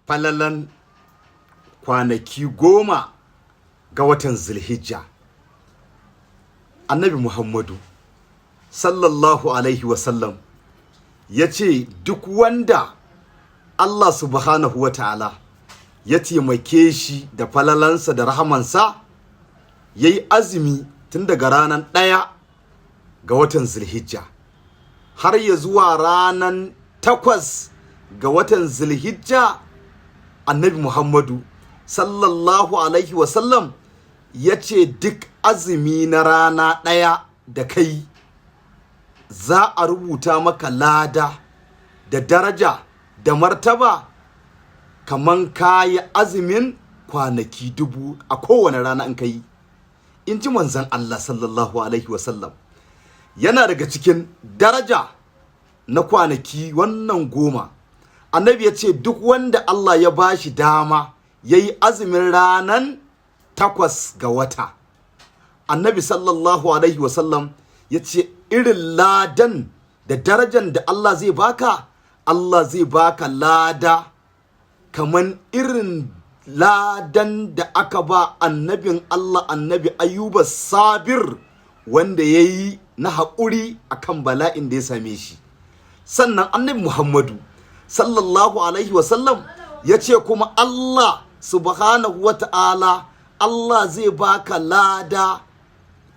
falalan kwanaki 10 ga watan Zulhijja. Annabi Muhammadu sallallahu alaihi wasallam ya ce duk wanda Allah subhanahu wa ta'ala ya taimake shi da falalansa da rahamansa ya yi azumi tun daga ranar 1 ga watan Zulhijja har ya zuwa ranar 8 ga watan Zulhijja, Annabi Muhammadu sallallahu alaihi wasallam ya ce duk azumi na rana 1 da kai za a rubuta maka lada da daraja da martaba kaman kayi azumin kwanaki 1000 a kowane rana in kai. In ji manzon Allah sallallahu alaihi wasallam yana daga cikin daraja na kwanaki wannan 10. Annabi ya ce duk wanda Allah ya bashi dama yayi azumin ranan 8 ga wata, Annabi sallallahu alaihi wasallam ya ce irin ladan da darajan da Allah zai baka lada kaman irin ladan da aka ba annabin Allah Annabi Ayyuba Sabir wanda ya yi na haƙuri akan bala'in da ya same shi. Sannan Annabi Muhammadu sallallahu alaihi wasallam ya ce kuma Allah subhanahu wa ta'ala Allah zai baka lada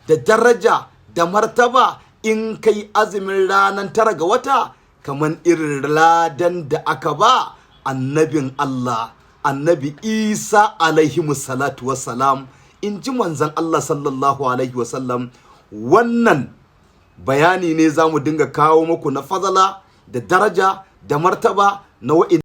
da daraja da martaba in kai azumin ranar 9 ga wata kaman irin ladan da aka ba annabin Allah Annabi Isa alaihi salatu wassalam. In ji manzon Allah sallallahu alaihi wasallam. Wannan bayani ne za mu dinga kawo muku na fadala da daraja da martaba na wa'in